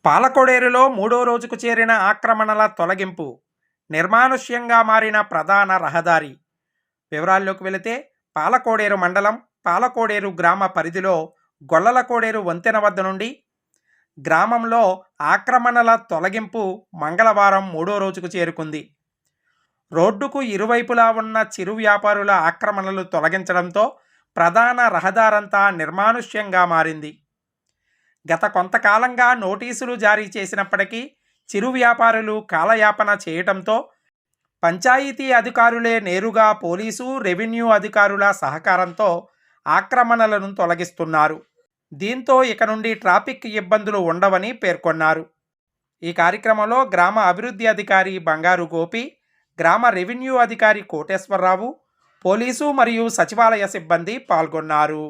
పాలకోడేరులో మూడో రోజుకు చేరిన ఆక్రమణల తొలగింపు, నిర్మానుష్యంగా మారిన ప్రధాన రహదారి. వివరాల్లోకి వెళితే, పాలకోడేరు మండలం పాలకోడేరు గ్రామ పరిధిలో గొల్లలకోడేరు వంతెన వద్ద నుండి గ్రామంలో ఆక్రమణల తొలగింపు మంగళవారం మూడో రోజుకు చేరుకుంది. రోడ్డుకు ఇరువైపులా ఉన్న చిరు వ్యాపారుల ఆక్రమణలు తొలగించడంతో ప్రధాన రహదారంతా నిర్మానుష్యంగా మారింది. గత కొంతకాలంగా నోటీసులు జారీ చేసినప్పటికీ చిరు వ్యాపారులు కాలయాపన చేయటంతో పంచాయతీ అధికారులే నేరుగా పోలీసు, రెవెన్యూ అధికారుల సహకారంతో ఆక్రమణలను తొలగిస్తున్నారు. దీంతో ఇక నుండి ట్రాఫిక్ ఇబ్బందులు ఉండవని పేర్కొన్నారు. ఈ కార్యక్రమంలో గ్రామ అభివృద్ధి అధికారి బంగారు గోపి, గ్రామ రెవెన్యూ అధికారి కోటేశ్వరరావు, పోలీసు మరియు సచివాలయ సిబ్బంది పాల్గొన్నారు.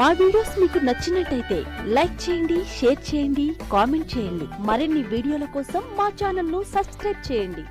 మా వీడియోస్ మీకు నచ్చినట్టయితే లైక్ చేయండి, షేర్ చేయండి, కామెంట్ చేయండి. మరిన్ని వీడియోల కోసం మా ఛానల్ ను సబ్స్క్రైబ్ చేయండి.